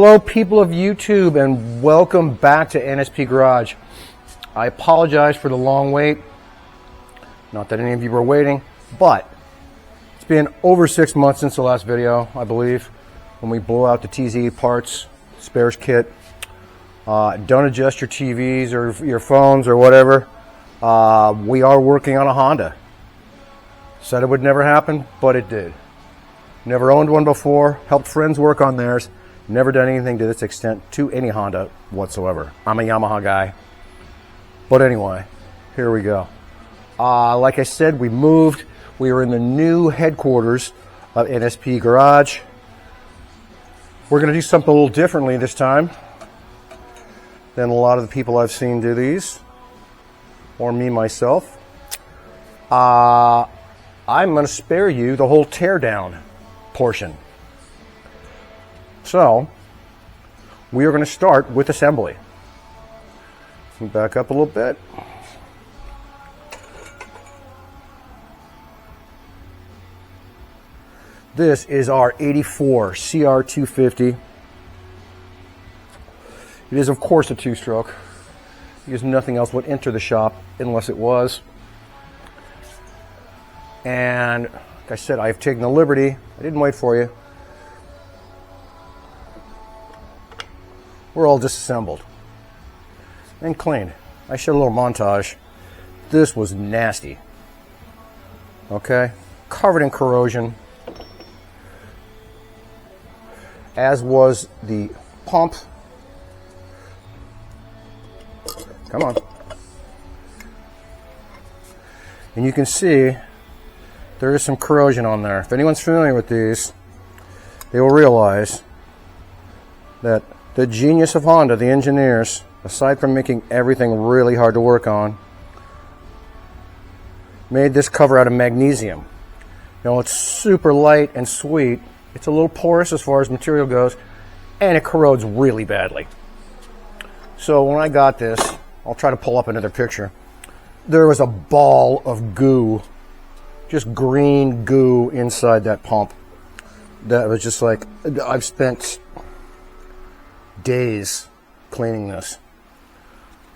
Hello people of YouTube, and welcome back to NSP Garage. I apologize for the long wait. Not that any of you were waiting, but it's been over 6 months since the last video, I believe, when we blew out the TZ parts, spares kit. Don't adjust your TVs or your phones or whatever. We are working on a Honda. Said it would never happen, but it did. Never owned one before, helped friends work on theirs. Never done anything to this extent to any Honda whatsoever. I'm a Yamaha guy. But anyway, here we go. Like I said, we moved. We are in the new headquarters of NSP Garage. We're going to do something a little differently this time than a lot of the people I've seen do these, or me myself. I'm going to spare you the whole teardown portion. So, we are going to start with assembly. Let me back up a little bit. This is our 84 CR250. It is, of course, a two-stroke, because nothing else would enter the shop unless it was. And, like I said, I've taken the liberty. I didn't wait for you. We're all disassembled and cleaned. I showed a little montage. This was nasty. Okay? Covered in corrosion. As was the pump. Come on. And you can see there is some corrosion on there. If anyone's familiar with these, they will realize that the genius of Honda, the engineers, aside from making everything really hard to work on, made this cover out of magnesium. You know, it's super light and sweet. It's a little porous as far as material goes, and it corrodes really badly. So when I got this, I'll try to pull up another picture. There was a ball of goo, just green goo inside that pump. That was just like, I've spent days cleaning this.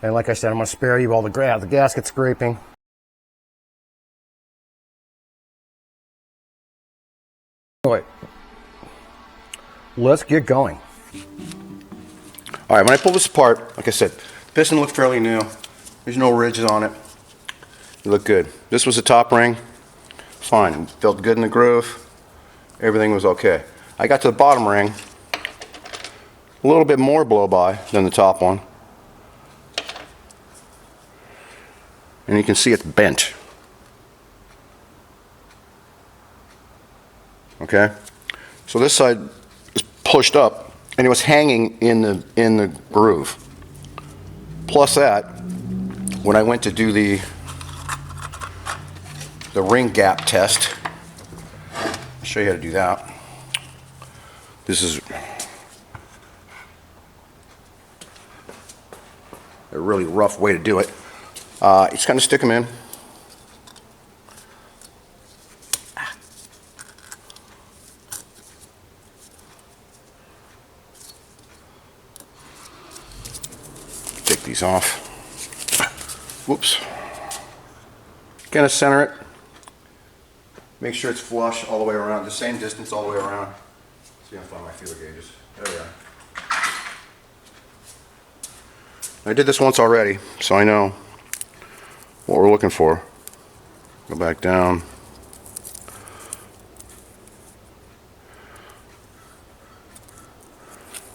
And like I said, I'm going to spare you all the gasket scraping. Anyway, let's get going. All right, when I pull this apart, like I said, piston looked fairly new. There's no ridges on it. It looked good. This was the top ring. Fine. It felt good in the groove. Everything was okay. I got to the bottom ring. A little bit more blow by than the top one, and you can see it's bent. Okay, so this side is pushed up and it was hanging in the groove. Plus that, when I went to do the ring gap test, I'll show you how to do that. This is a really rough way to do it. You just kind of stick them in. Take these off. Whoops. Kind of center it. Make sure it's flush all the way around, the same distance all the way around. See if I can find my feeler gauges. There we are. I did this once already, so I know what we're looking for. Go back down.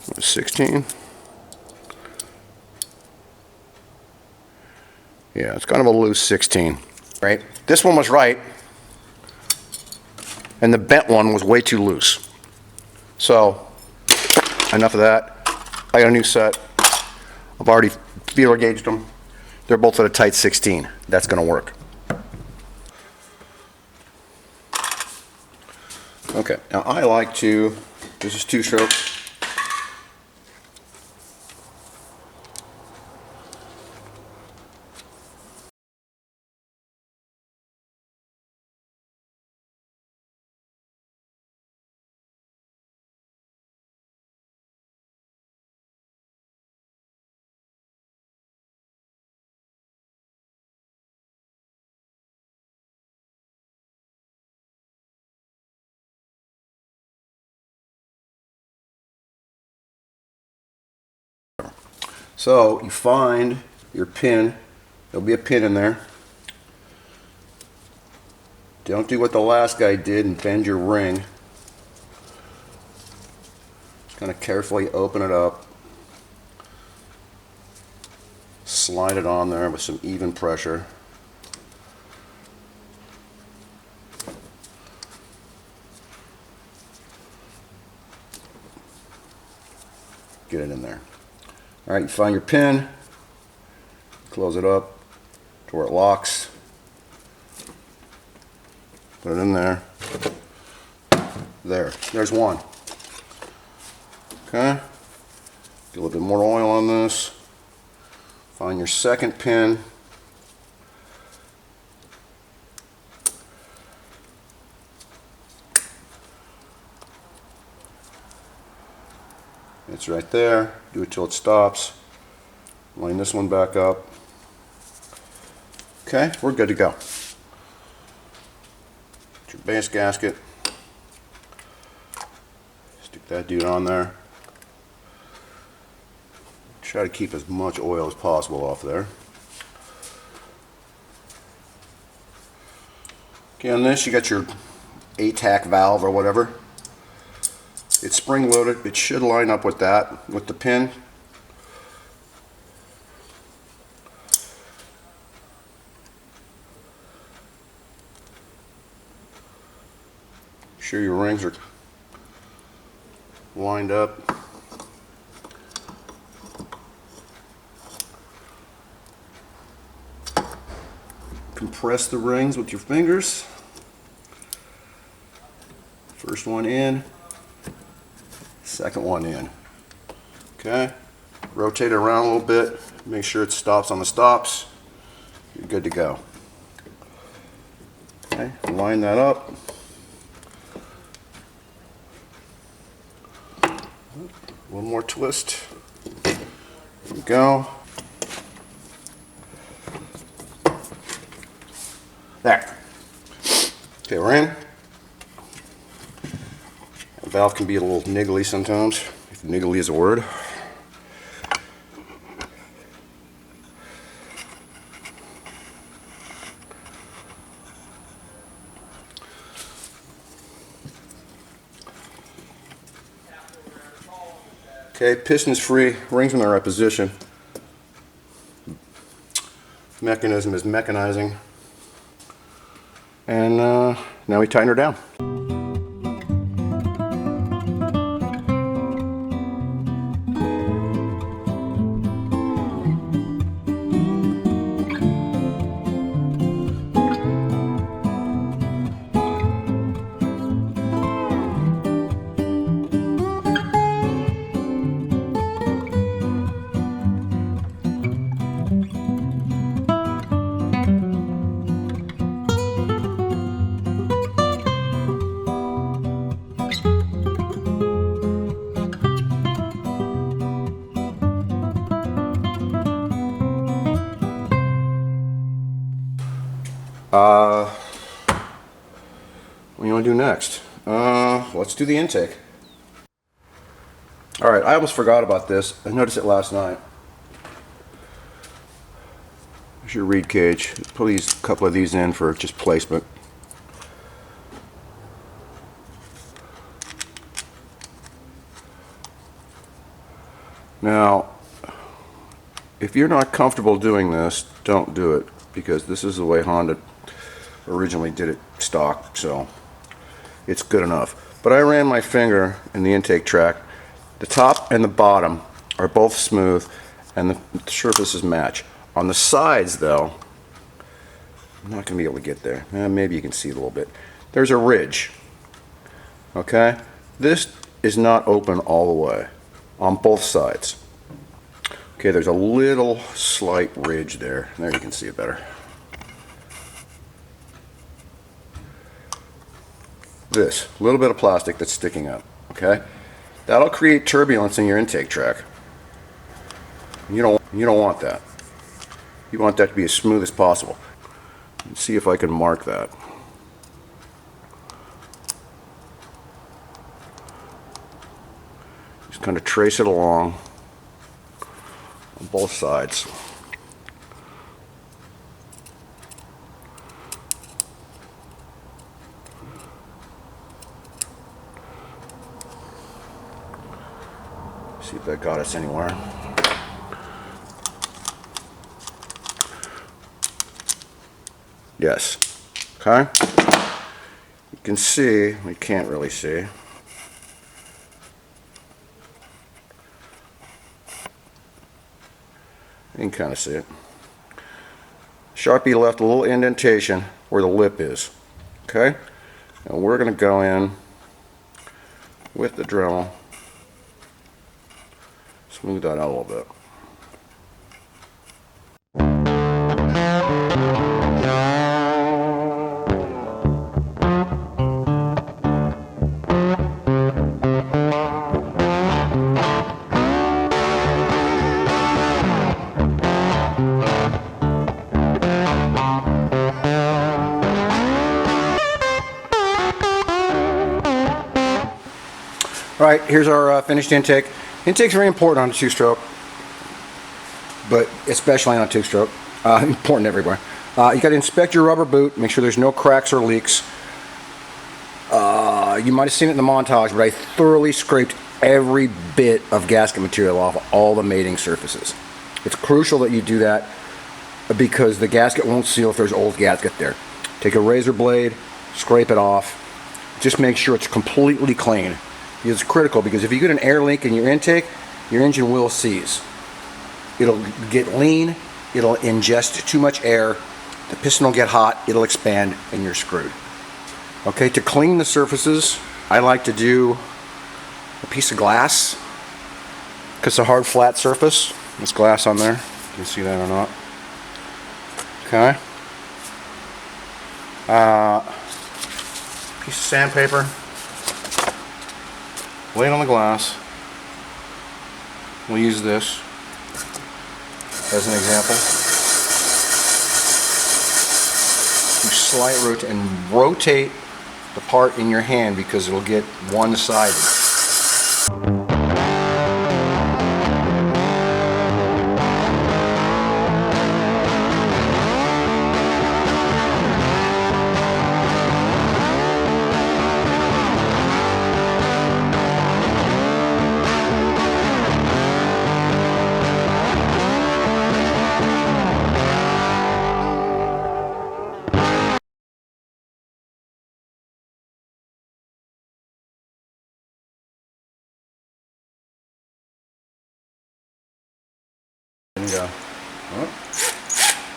It was 16. Yeah, it's kind of a loose 16, right? This one was right, and the bent one was way too loose. So, enough of that. I got a new set. I've already feeler gauged them. They're both at a tight 16. That's going to work. Okay, now I like to, this is two strokes. So you find your pin. There'll be a pin in there. Don't do what the last guy did and bend your ring. Just kind of carefully open it up. Slide it on there with some even pressure. Get it in there. All right, you find your pin, close it up to where it locks, put it in there. There's one. Okay, get a little bit more oil on this. Find your second pin. It's right there. Do it till it stops. Line this one back up. Okay, we're good to go. Get your base gasket. Stick that dude on there. Try to keep as much oil as possible off there. Okay, on this you got your ATAC valve or whatever. It's spring loaded. It should line up with that, with the pin. Make sure your rings are lined up. Compress the rings with your fingers. First one in. Second one in. Okay, rotate it around a little bit, make sure it stops on the stops. You're good to go. Okay, line that up. One more twist. There we go. There. Okay, we're in. The valve can be a little niggly sometimes, if niggly is a word. Okay, piston is free, rings in the right position. Mechanism is mechanizing. And now we tighten her down. What do you want to do next? Let's do the intake. Alright, I almost forgot about this. I noticed it last night. Here's your reed cage. Put a couple of these in for just placement. Now, if you're not comfortable doing this, don't do it, because this is the way Honda originally did it stock, so it's good enough. But I ran my finger in the intake track. The top and the bottom are both smooth and the surfaces match. On the sides though, I'm not going to be able to get there. Maybe you can see it a little bit. There's a ridge. Okay? This is not open all the way on both sides. Okay, there's a little slight ridge there. There you can see it better. This little bit of plastic that's sticking up. Okay? That'll create turbulence in your intake track. You don't want that. You want that to be as smooth as possible. Let's see if I can mark that. Just kind of trace it along both sides. See if that got us anywhere. Yes. Okay. You can see, we can't really see. You can kind of see it. Sharpie left a little indentation where the lip is. Okay? And we're going to go in with the Dremel. Smooth that out a little bit. All right, here's our finished intake. Intake's very important on a two-stroke, but especially on a two-stroke. Important everywhere. You got to inspect your rubber boot, make sure there's no cracks or leaks. You might have seen it in the montage, but I thoroughly scraped every bit of gasket material off all the mating surfaces. It's crucial that you do that because the gasket won't seal if there's old gasket there. Take a razor blade, scrape it off. Just make sure it's completely clean. It's critical because if you get an air leak in your intake, your engine will seize. It'll get lean, it'll ingest too much air, the piston will get hot, it'll expand, and you're screwed. Okay, to clean the surfaces, I like to do a piece of glass, because it's a hard flat surface. There's glass on there. You can see that or not. Okay. Piece of sandpaper. Lay it on the glass. We'll use this as an example. You slight rotate and rotate the part in your hand because it'll get one-sided. Go.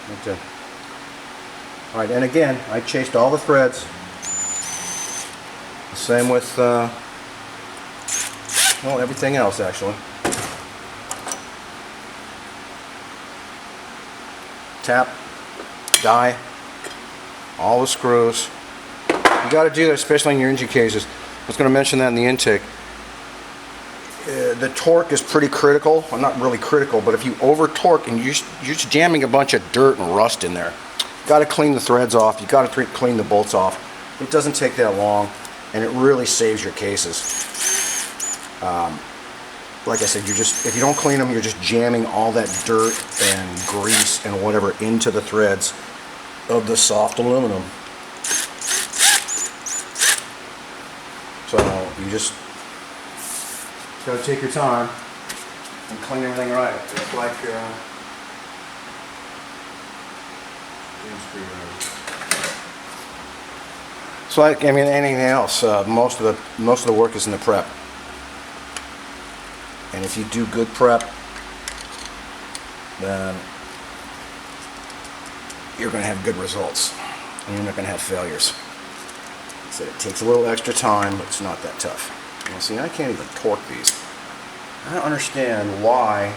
Right there. All right, and again, I chased all the threads. The same with, well, everything else actually. Tap, die, all the screws. You got to do that, especially in your engine cases. I was going to mention that in the intake. The torque is pretty critical. Well, not really critical, but if you over torque and you're just jamming a bunch of dirt and rust in there, you got to clean the threads off. You got to clean the bolts off. It doesn't take that long, and it really saves your cases. Like I said, if you don't clean them, you're just jamming all that dirt and grease and whatever into the threads of the soft aluminum. So you just got to take your time and clean everything right. It's like it's like, I mean, anything else. Most of the work is in the prep. And if you do good prep, then you're going to have good results. And you're not going to have failures. So it takes a little extra time, but it's not that tough. Well, see, I can't even torque these. I don't understand why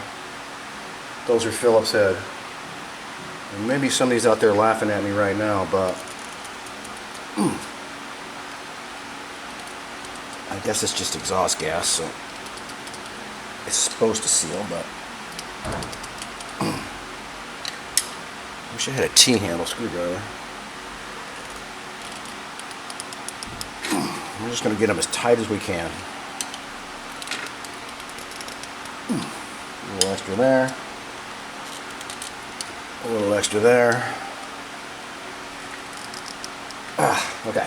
those are Phillips head. And maybe somebody's out there laughing at me right now, but I guess it's just exhaust gas, so it's supposed to seal, but wish I had a T-handle screwdriver. We're just going to get them as tight as we can. A little extra there. A little extra there. Okay.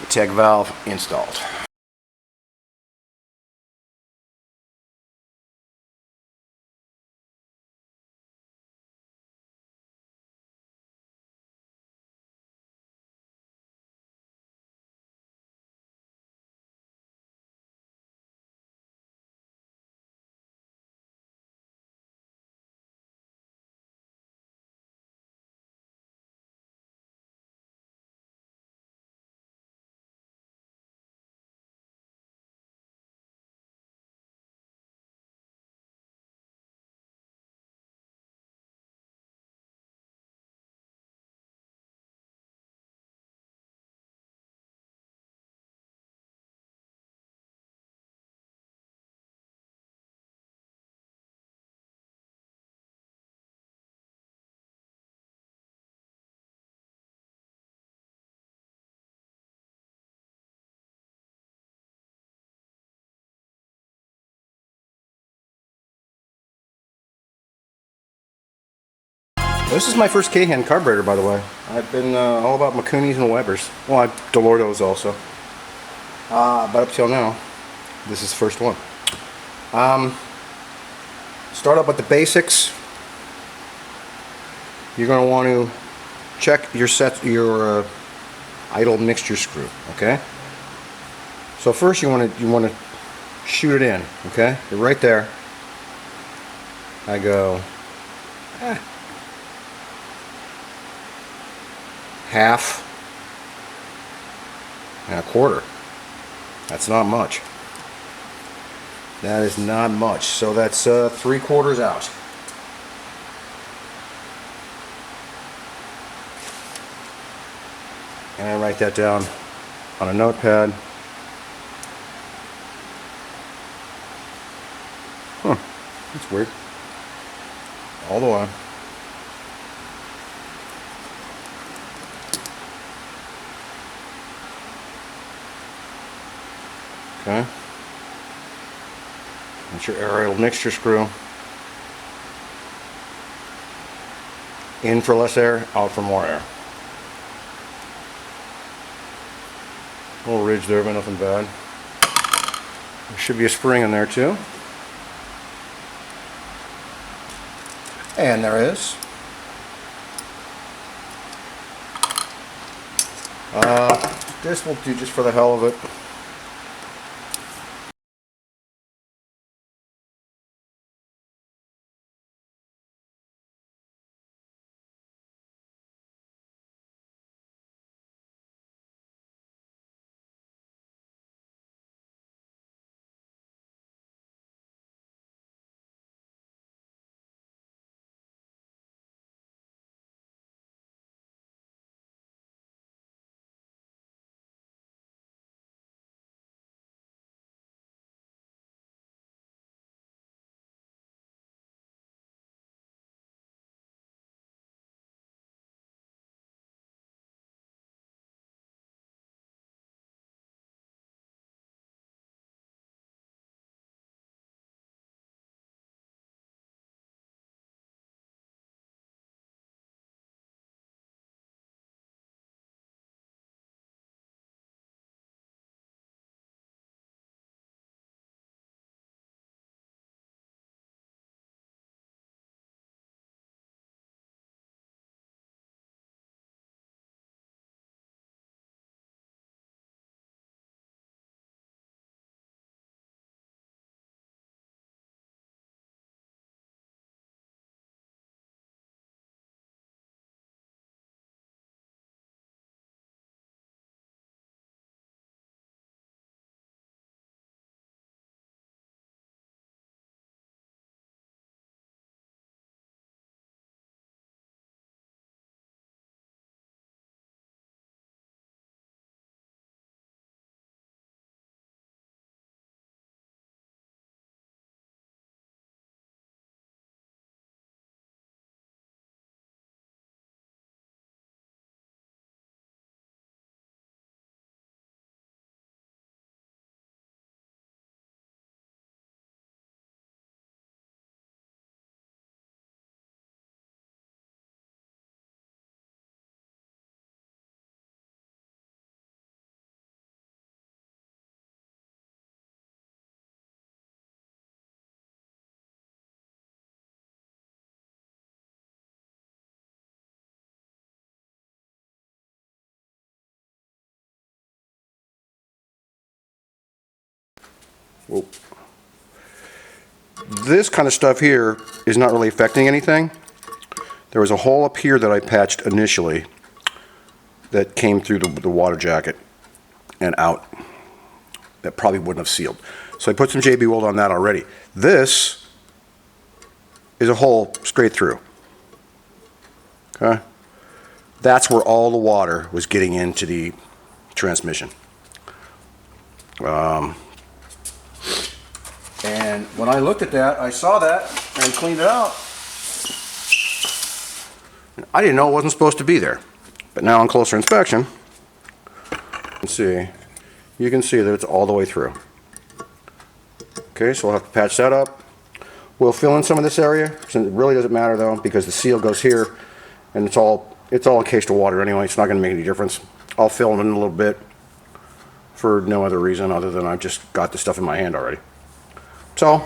The tech valve installed. This is my first K-hand carburetor, by the way. I've been all about Makunis and Webers. Well, Delortos also. But up till now, this is the first one. Start up with the basics. You're going to want to check your idle mixture screw. Okay. So first you want to shoot it in. Okay. You're right there. I go. Half and a quarter. That's not much. That is not much. So that's 3/4 out. And I write that down on a notepad. That's weird. All the way. Okay. That's your aerial mixture screw. In for less air, out for more air. A little ridge there, but nothing bad. There should be a spring in there too. And there is. This will do just for the hell of it. Whoa. This kind of stuff here is not really affecting anything. There was a hole up here that I patched initially that came through the water jacket and out. That probably wouldn't have sealed. So I put some JB Weld on that already. This is a hole straight through. Okay? That's where all the water was getting into the transmission. And when I looked at that, I saw that and cleaned it out. I didn't know it wasn't supposed to be there. But now on closer inspection, you can see that it's all the way through. Okay, so we'll have to patch that up. We'll fill in some of this area. Since it really doesn't matter though, because the seal goes here, and it's all encased with water anyway. It's not going to make any difference. I'll fill it in a little bit for no other reason other than I've just got the stuff in my hand already. So,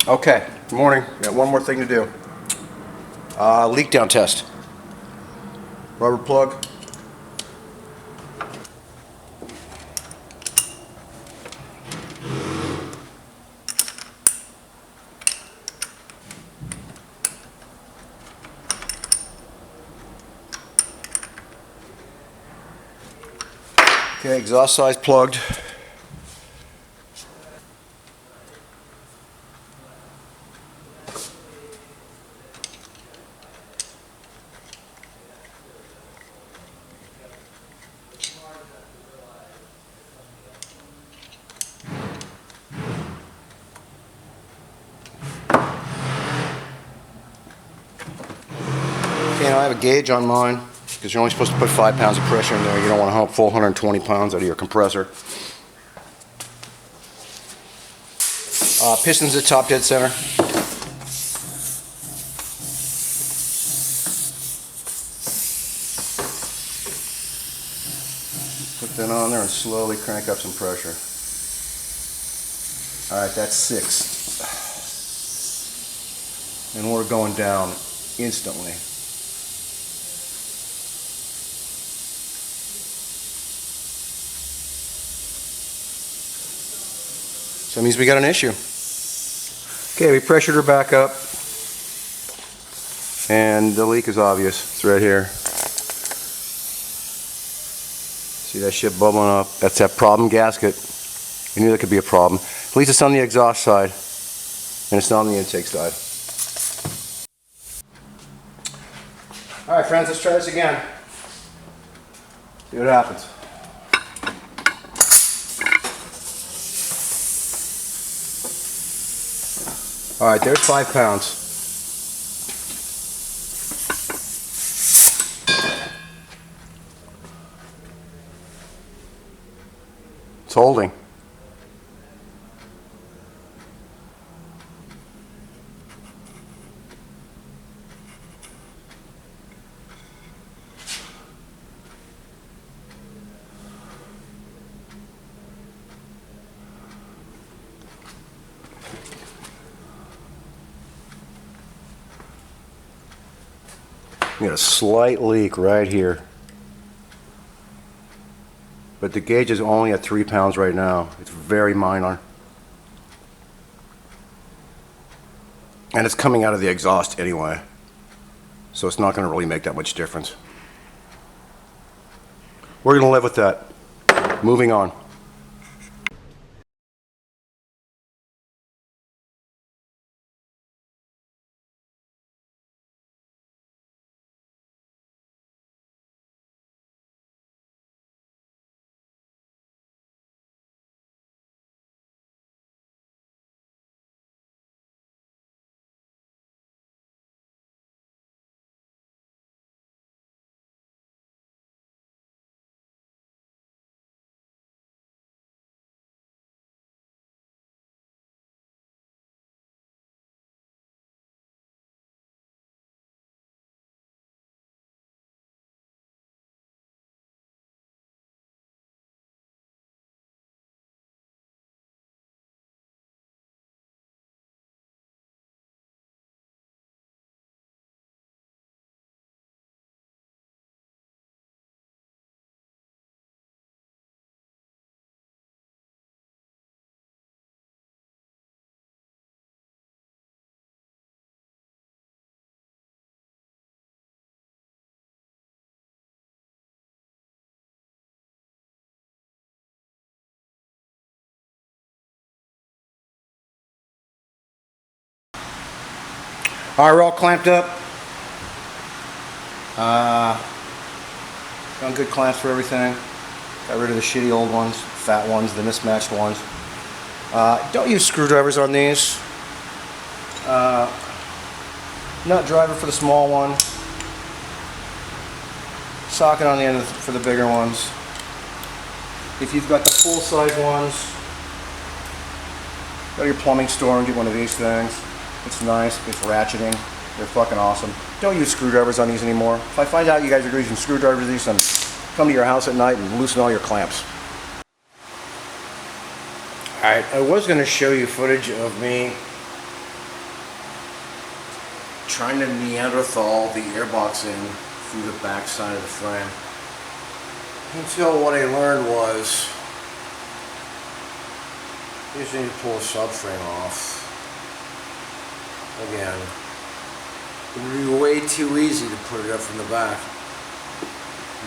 okay, good morning. Got one more thing to do. Leak down test. Rubber plug. Okay, exhaust size plugged. Okay, now I have a gauge on mine because you're only supposed to put 5 pounds of pressure in there. You don't want to hump full 120 pounds out of your compressor. Pistons at top dead center. Put that on there and slowly crank up some pressure. Alright, that's 6. And we're going down instantly. So that means we got an issue. Okay, we pressured her back up. And the leak is obvious. It's right here. See that shit bubbling up? That's that problem gasket. We knew that could be a problem. At least it's on the exhaust side. And it's not on the intake side. Alright friends, let's try this again. See what happens. Alright, there's 5 pounds. It's holding. We got a slight leak right here. But the gauge is only at 3 pounds right now. It's very minor. And it's coming out of the exhaust anyway. So it's not going to really make that much difference. We're going to live with that. Moving on. All right, we're all clamped up. Got good clamps for everything. Got rid of the shitty old ones, fat ones, the mismatched ones. Don't use screwdrivers on these. Nut driver for the small one. Socket on the end for the bigger ones. If you've got the full-size ones, go to your plumbing store and get one of these things. It's nice, it's ratcheting, they're fucking awesome. Don't use screwdrivers on these anymore. If I find out you guys are using screwdrivers on these, then come to your house at night and loosen all your clamps. Alright, I was going to show you footage of me trying to Neanderthal the airbox in through the back side of the frame. Until what I learned was you just need to pull the subframe off. Again, it would be way too easy to put it up from the back.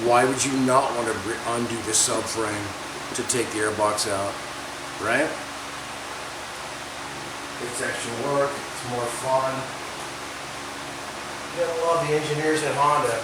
Why would you not want to undo the subframe to take the airbox out, right? It's extra work, it's more fun. You gotta love the engineers at Honda.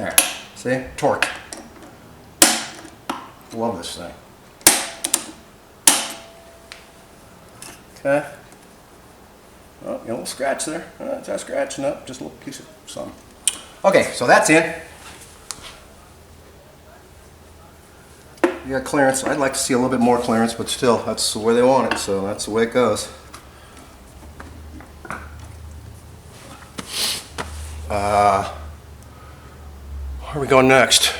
There, see? Torque. Love this thing. Okay. Oh, a little scratch there. Is that scratch? No, just a little piece of something. Okay, so that's in. You got clearance. I'd like to see a little bit more clearance, but still, that's the way they want it, so that's the way it goes. Where are we going next?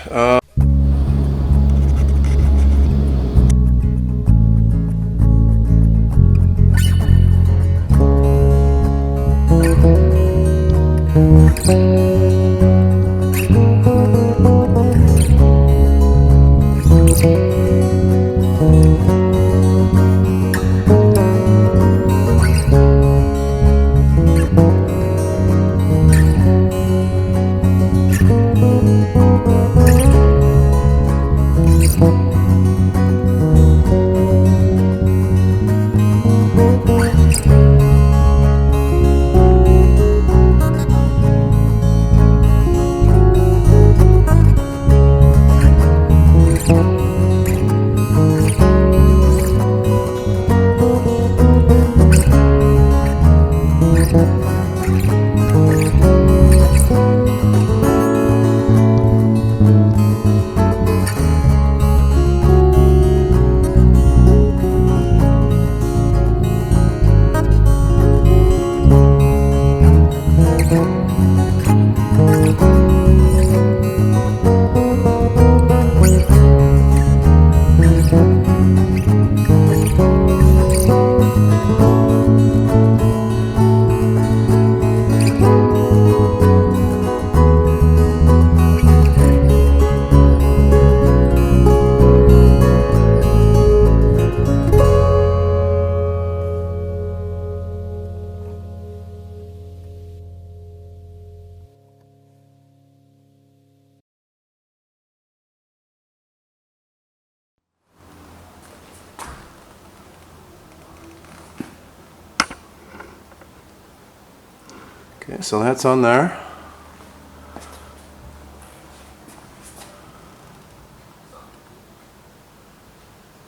Okay, so that's on there.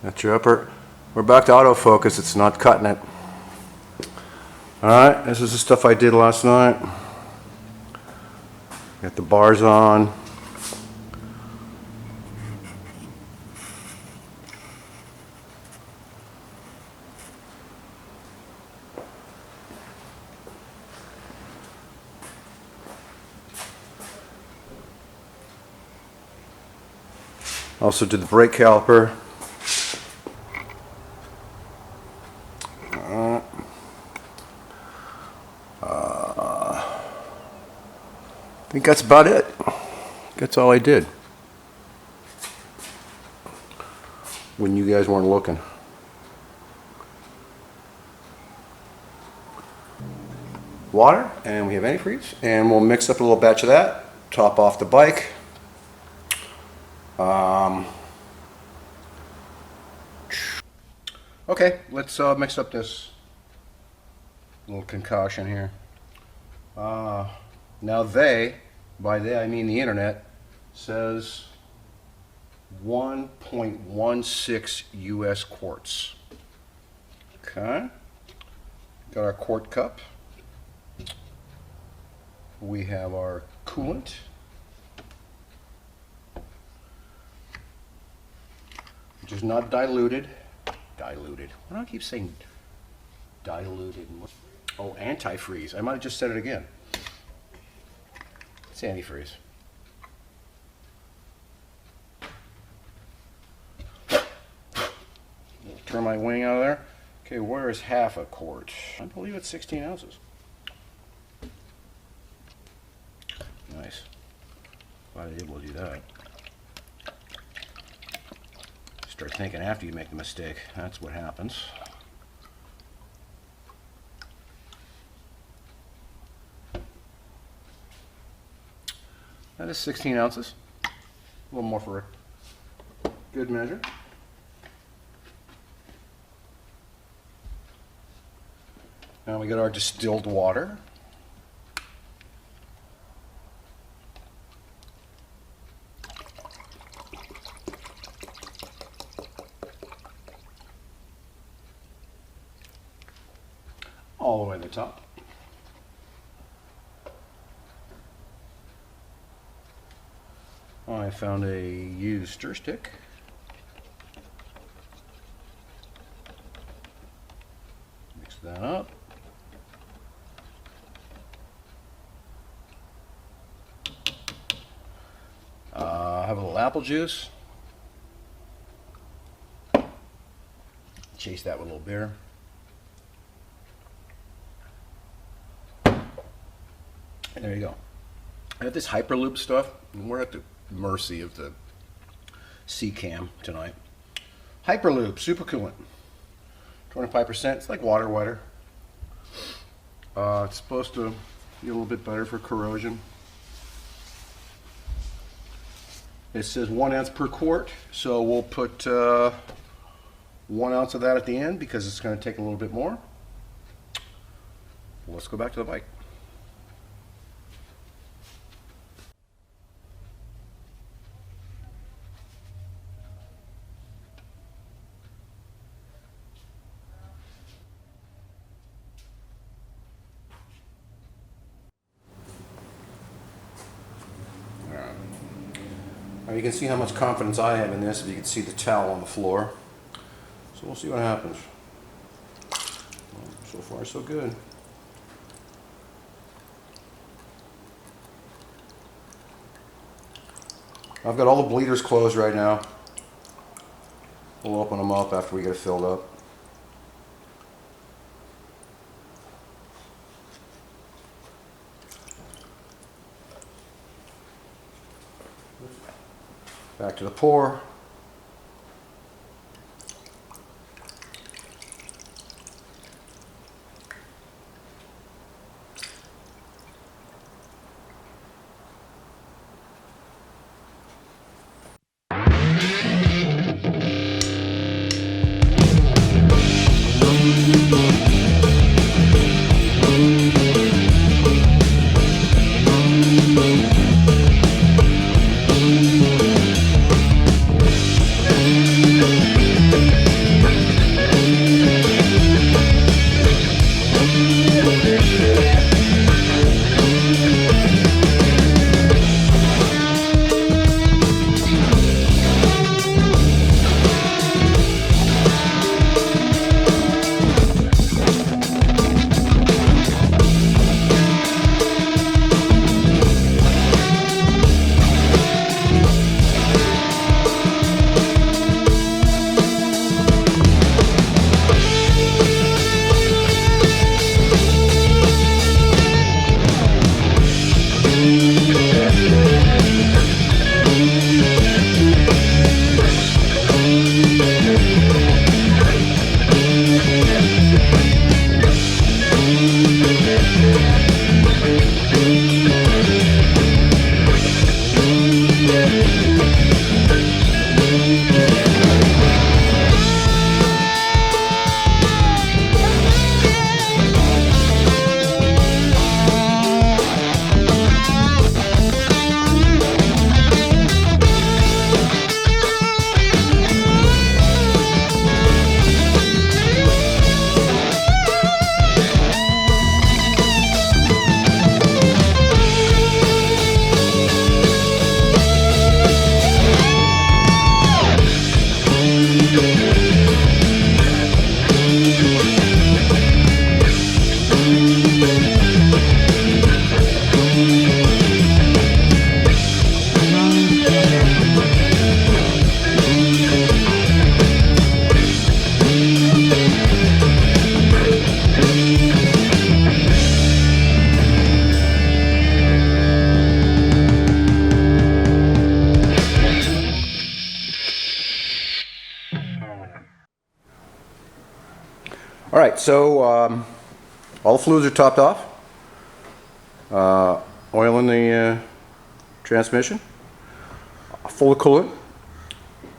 That's your upper. We're back to autofocus. It's not cutting it. Alright, this is the stuff I did last night. Got the bars on. Also did the brake caliper. I think that's about it. That's all I did when you guys weren't looking. Water, and we have antifreeze, and we'll mix up a little batch of that, top off the bike. Okay, let's mix up this little concoction here. Now by they I mean the internet, says 1.16 US quarts. Okay, got our quart cup. We have our coolant. Which is not diluted. Why do I keep saying diluted? Oh, antifreeze. I might have just said it again. It's antifreeze. Turn my wing out of there. Okay, where is half a quart? I believe it's 16 ounces. Nice. Glad I was able to do that. Start thinking after you make the mistake. That's what happens. That is 16 ounces. A little more for a good measure. Now we got our distilled water. all the way to the top. I found a used stir stick. Mix that up. Have a little apple juice. Chase that with a little beer. And there you go. I have this Hyperloop stuff. We're at the mercy of the C-Cam tonight. Hyperloop, super coolant. 25%. It's like water wetter. It's supposed to be a little bit better for corrosion. It says 1 ounce per quart, so we'll put 1 ounce of that at the end because it's going to take a little bit more. Let's go back to the bike. Now you can see how much confidence I have in this if you can see the towel on the floor. So we'll see what happens. Well, so far so good. I've got all the bleeders closed right now. We'll open them up after we get it filled up. Back to the pour. All right, so all the fluids are topped off. Oil in the transmission, full of coolant,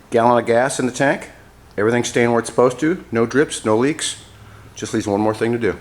gallon of gas in the tank. Everything's staying where it's supposed to. No drips, no leaks. Just leaves one more thing to do.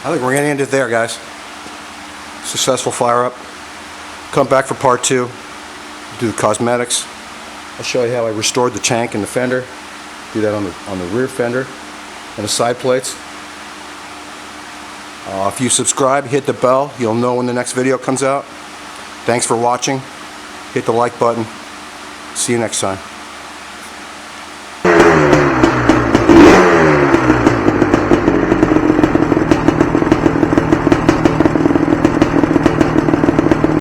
I think we're going to end it there, guys. Successful fire up. Come back for part 2. Do the cosmetics. I'll show you how I restored the tank and the fender. Do that on the rear fender and the side plates. If you subscribe, hit the bell. You'll know when the next video comes out. Thanks for watching. Hit the like button. See you next time.